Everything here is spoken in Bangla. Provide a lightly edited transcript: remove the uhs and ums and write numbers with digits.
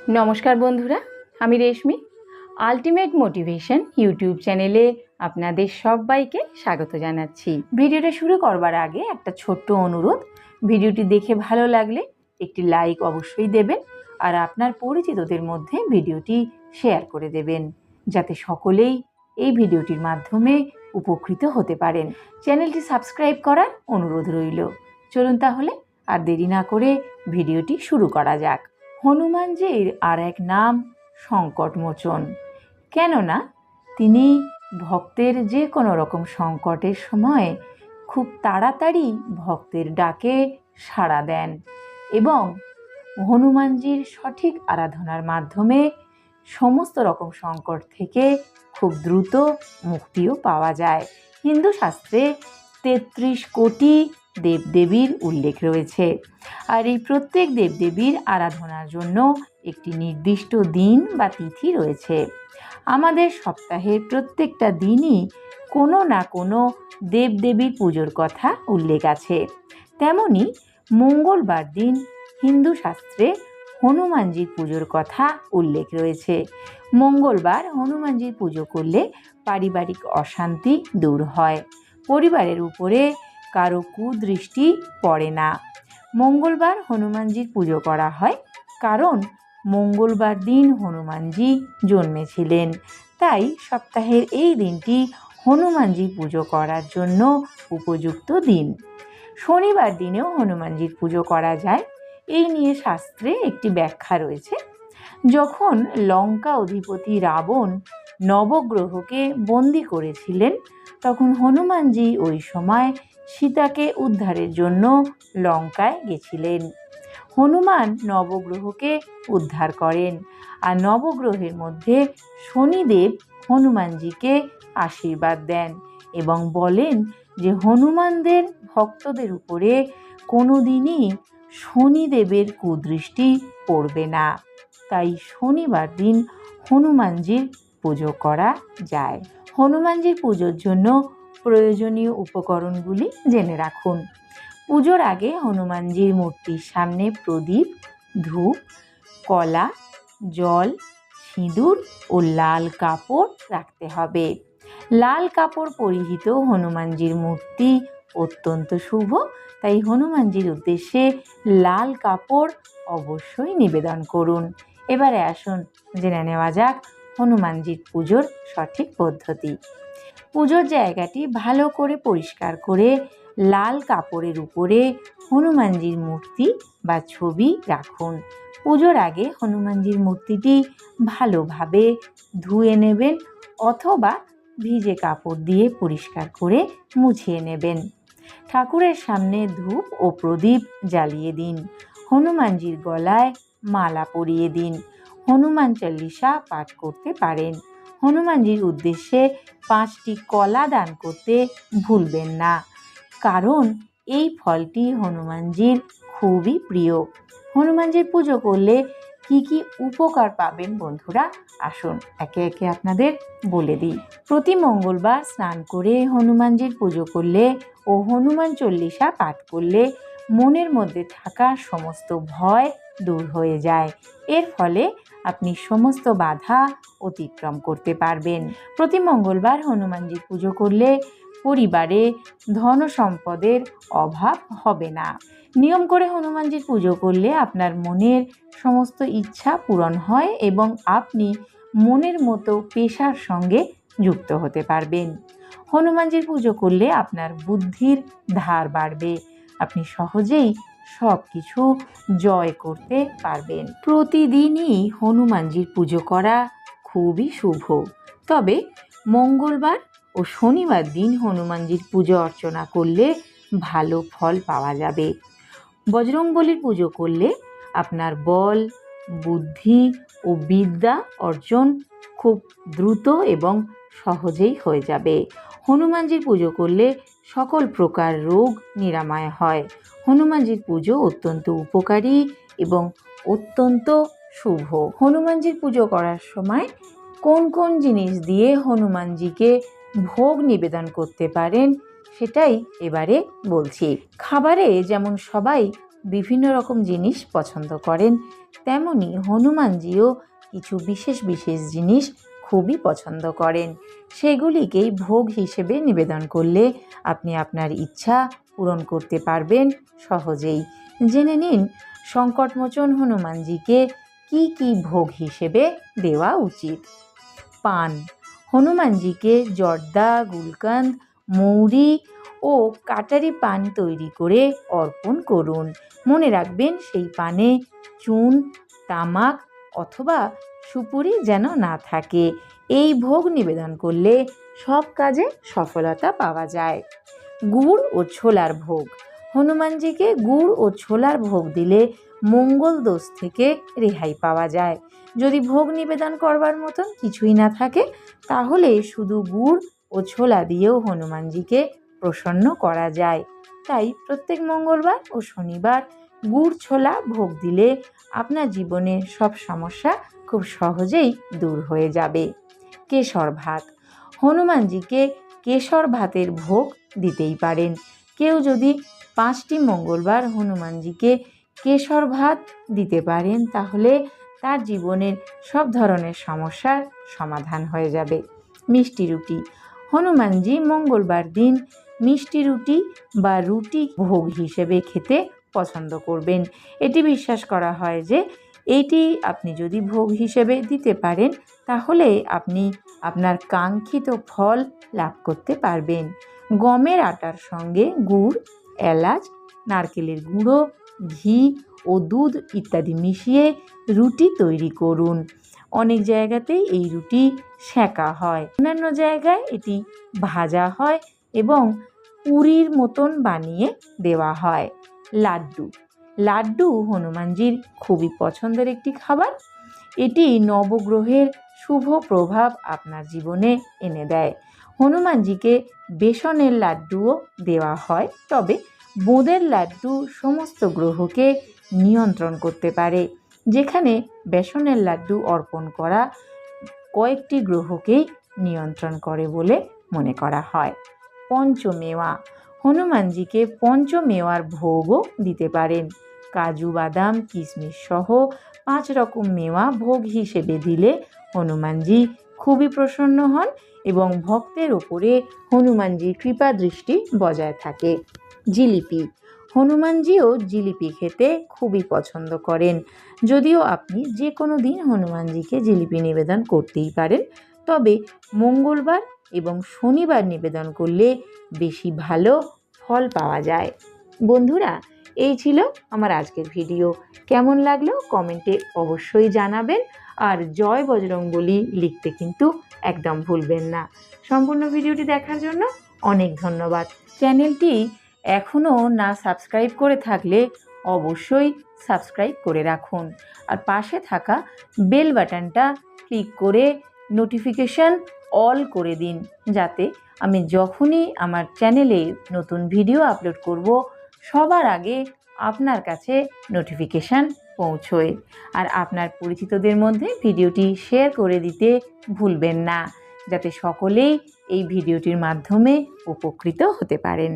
নমস্কার বন্ধুরা, আমি রেশমি। আলটিমেট মোটিভেশন ইউটিউব চ্যানেলে আপনাদের সবাইকে স্বাগত জানাচ্ছি। ভিডিওটা শুরু করবার আগে একটা ছোট্ট অনুরোধ, ভিডিওটি দেখে ভালো লাগলে একটি লাইক অবশ্যই দেবেন আর আপনার পরিচিতদের মধ্যে ভিডিওটি শেয়ার করে দেবেন, যাতে সকলেই এই ভিডিওটির মাধ্যমে উপকৃত হতে পারেন। চ্যানেলটি সাবস্ক্রাইব করার অনুরোধ রইল। চলুন তাহলে আর দেরি না করে ভিডিওটি শুরু করা যাক। হনুমানজির আর এক নাম সংকটমোচন। কেননা তিনি ভক্তের যে কোনো রকম সংকটের সময় খুব তাড়াতাড়ি ভক্তের ডাকে সাড়া দেন এবং হনুমানজির সঠিক আরাধনার মাধ্যমে সমস্ত রকম সংকট থেকে খুব দ্রুত মুক্তিও পাওয়া যায়। হিন্দু শাস্ত্রে ৩৩ কোটি দেবদেবীর উল্লেখ রয়েছে, আর এই প্রত্যেক দেবদেবীর আরাধনার জন্য একটি নির্দিষ্ট দিন বা তিথি রয়েছে। আমাদের সপ্তাহের প্রত্যেকটা দিনই কোনো না কোনো দেবদেবীর পুজোর কথা উল্লেখ আছে। তেমনি মঙ্গলবার দিন হিন্দু শাস্ত্রে হনুমানজির পুজোর কথা উল্লেখ রয়েছে। মঙ্গলবার হনুমানজির পুজো করলে পারিবারিক অশান্তি দূর হয়, পরিবারের উপরে কারো কুদৃষ্টি পড়ে না। মঙ্গলবার হনুমানজির পুজো করা হয় কারণ মঙ্গলবার দিন হনুমানজি জন্মেছিলেন, তাই সপ্তাহের এই দিনটি হনুমানজি পুজো করার জন্য উপযুক্ত দিন। শনিবার দিনেও হনুমানজির পুজো করা যায়, এই নিয়ে শাস্ত্রে একটি ব্যাখ্যা রয়েছে। যখন লঙ্কা অধিপতি রাবণ নবগ্রহকে বন্দি করেছিলেন, তখন হনুমানজি ওই সময় সীতাকে উদ্ধারের জন্য লঙ্কায় গেছিলেন। হনুমান নবগ্রহকে উদ্ধার করেন, আর নবগ্রহের মধ্যে শনিদেব হনুমানজিকে আশীর্বাদ দেন এবং বলেন যে হনুমানদের ভক্তদের উপরে কোনো দিনই শনিদেবের কুদৃষ্টি পড়বে না। তাই শনিবার দিন হনুমানজির পুজো করা যায়। হনুমানজির পুজোর জন্য প্রয়োজনীয় উপকরণগুলি জেনে রাখুন। পুজোর আগে হনুমানজির মূর্তির সামনে প্রদীপ, ধূপ, কলা, জল, সিঁদুর ও লাল কাপড় রাখতে হবে। লাল কাপড় পরিহিত হনুমানজির মূর্তি অত্যন্ত শুভ, তাই হনুমানজির উদ্দেশ্যে লাল কাপড় অবশ্যই নিবেদন করুন। এবারে আসুন জেনে নেওয়া যাক হনুমানজির পুজোর সঠিক পদ্ধতি। পুজোর জায়গাটি ভালো করে পরিষ্কার করে লাল কাপড়ের উপরে হনুমানজির মূর্তি বা ছবি রাখুন। পুজোর আগে হনুমানজির মূর্তিটি ভালোভাবে ধুয়ে নেবেন অথবা ভিজে কাপড় দিয়ে পরিষ্কার করে মুছিয়ে নেবেন। ঠাকুরের সামনে ধূপ ও প্রদীপ জ্বালিয়ে দিন। হনুমানজির গলায় মালা পরিয়ে দিন। হনুমান চল্লিশা পাঠ করতে পারেন। হনুমানজির উদ্দেশ্যে 5টি কলা দান করতে ভুলবেন না, কারণ এই ফলটি হনুমানজির খুবই প্রিয়। হনুমানজির পুজো করলে কি কি উপকার পাবেন বন্ধুরা, আসুন একে একে আপনাদের বলে দিই। প্রতি মঙ্গলবার স্নান করে হনুমানজির পুজো করলে ও হনুমান চল্লিশা পাঠ করলে মনের মধ্যে থাকা সমস্ত ভয় দূর হয়ে যায়। এর ফলে আপনি সমস্ত বাধা অতিক্রম করতে পারবেন। প্রতি মঙ্গলবার হনুমানজির পুজো করলে পরিবারে ধন সম্পদের অভাব হবে না। নিয়ম করে হনুমানজির পুজো করলে আপনার মনের সমস্ত ইচ্ছা পূরণ হয় এবং আপনি মনের মতো পেশার সঙ্গে যুক্ত হতে পারবেন। হনুমানজির পুজো করলে আপনার বুদ্ধির ধার বাড়বে, আপনি সহজেই সব কিছু জয় করতে পারবেন। প্রতিদিনই হনুমানজির পুজো করা খুবই শুভ, তবে মঙ্গলবার ও শনিবার দিন হনুমানজির পুজো অর্চনা করলে ভালো ফল পাওয়া যাবে। বজরংবলীর পুজো করলে আপনার বল, বুদ্ধি ও বিদ্যা অর্জন খুব দ্রুত এবং সহজেই হয়ে যাবে। হনুমানজির পুজো করলে সকল প্রকার রোগ নিরাময় হয়। হনুমানজির পুজো অত্যন্ত উপকারী এবং অত্যন্ত শুভ। হনুমানজির পুজো করার সময় কোন কোন জিনিস দিয়ে হনুমানজিকে ভোগ নিবেদন করতে পারেন সেটাই এবারে বলছি। খাবারে যেমন সবাই বিভিন্ন রকম জিনিস পছন্দ করেন, তেমনি হনুমানজিও কিছু বিশেষ বিশেষ জিনিস খুবই পছন্দ করেন। সেগুলিকেই ভোগ হিসেবে নিবেদন করলে আপনি আপনার ইচ্ছা পূরণ করতে পারবেন সহজেই। জেনে নিন সংকটমোচন হনুমানজিকে কি কি ভোগ হিসেবে দেওয়া উচিত। পান। হনুমানজিকে জর্দা, গুলকন্দ, মৌরি ও কাটারি পান তৈরি করে অর্পণ করুন। মনে রাখবেন সেই পানে চুন, তামাক অথবা সুপুরি যেন না থাকে। এই ভোগ নিবেদন করলে সব কাজে সফলতা পাওয়া যায়। গুড় ও ছোলার ভোগ। হনুমানজিকে গুড় ও ছোলার ভোগ দিলে মঙ্গল দোষ থেকে রেহাই পাওয়া যায়। যদি ভোগ নিবেদন করবার মতন কিছুই না থাকে তাহলে শুধু গুড় ও ছোলা দিয়েও হনুমানজিকে প্রসন্ন করা যায়। তাই প্রত্যেক মঙ্গলবার ও শনিবার গুড় ছোলা ভোগ দিলে আপনার জীবনের সব সমস্যা খুব সহজেই দূর হয়ে যাবে। কেশর ভাত। হনুমানজিকে কেশর ভাতের ভোগ দিতেই পারেন। কেউ যদি 5টি মঙ্গলবার হনুমানজিকে কেশর ভাত দিতে পারেন তাহলে তার জীবনের সব ধরনের সমস্যার সমাধান হয়ে যাবে। মিষ্টি রুটি। হনুমানজি মঙ্গলবার দিন মিষ্টি রুটি বা রুটি ভোগ হিসেবে খেতে পছন্দ করবেন। এটি বিশ্বাস করা হয় যে এইটি আপনি যদি ভোগ হিসেবে দিতে পারেন তাহলে আপনি আপনার কাঙ্ক্ষিত ফল লাভ করতে পারবেন। গমের আটার সঙ্গে গুড়, এলাচ, নারকেলের গুঁড়ো, ঘি ও দুধ ইত্যাদি মিশিয়ে রুটি তৈরি করুন। অনেক জায়গাতেই এই রুটি সেঁকা হয়, অন্যান্য জায়গায় এটি ভাজা হয় এবং পুরীর মতন বানিয়ে দেওয়া হয়। লাড্ডু। লাড্ডু হনুমানজির খুবই পছন্দের একটি খাবার। এটি নবগ্রহের শুভ প্রভাব আপনার জীবনে এনে দেয়। হনুমানজিকে বেসনের লাড্ডুও দেওয়া হয়, তবে বোঁদের লাড্ডু সমস্ত গ্রহকে নিয়ন্ত্রণ করতে পারে, যেখানে বেসনের লাড্ডু অর্পণ করা কয়েকটি গ্রহকেই নিয়ন্ত্রণ করে বলে মনে করা হয়। পঞ্চমেওয়া। হনুমানজিকে পঞ্চমেওয়ার ভোগও দিতে পারেন। কাজু, বাদাম, কিশমিশ সহ 5 রকম মেওয়া ভোগ হিসেবে দিলে হনুমানজি খুবই প্রসন্ন হন এবং ভক্তের ওপরে হনুমানজির কৃপা দৃষ্টি বজায় থাকে। জিলিপি। হনুমানজিও জিলিপি খেতে খুবই পছন্দ করেন। যদিও আপনি যে কোনো দিন হনুমানজিকে জিলিপি নিবেদন করতেই পারেন, তবে মঙ্গলবার এবং শনিবার নিবেদন করলে বেশি ভালো ফল পাওয়া যায়। বন্ধুরা, এই ছিল আমার আজকের ভিডিও। কেমন লাগলো কমেন্টে অবশ্যই জানাবেন, আর জয় বজরংবলী লিখতে কিন্তু একদম ভুলবেন না। সম্পূর্ণ ভিডিওটি দেখার জন্য অনেক ধন্যবাদ। চ্যানেলটি এখনও না সাবস্ক্রাইব করে থাকলে অবশ্যই সাবস্ক্রাইব করে রাখুন, আর পাশে থাকা বেল বাটনটা ক্লিক করে নোটিফিকেশান অল করে দিন, যাতে আমি যখনই আমার চ্যানেলে নতুন ভিডিও আপলোড করব সবার আগে আপনার কাছে নোটিফিকেশান পৌঁছয়। আর আপনার পরিচিতদের মধ্যে ভিডিওটি শেয়ার করে দিতে ভুলবেন না, যাতে সকলেই এই ভিডিওটির মাধ্যমে উপকৃত হতে পারেন।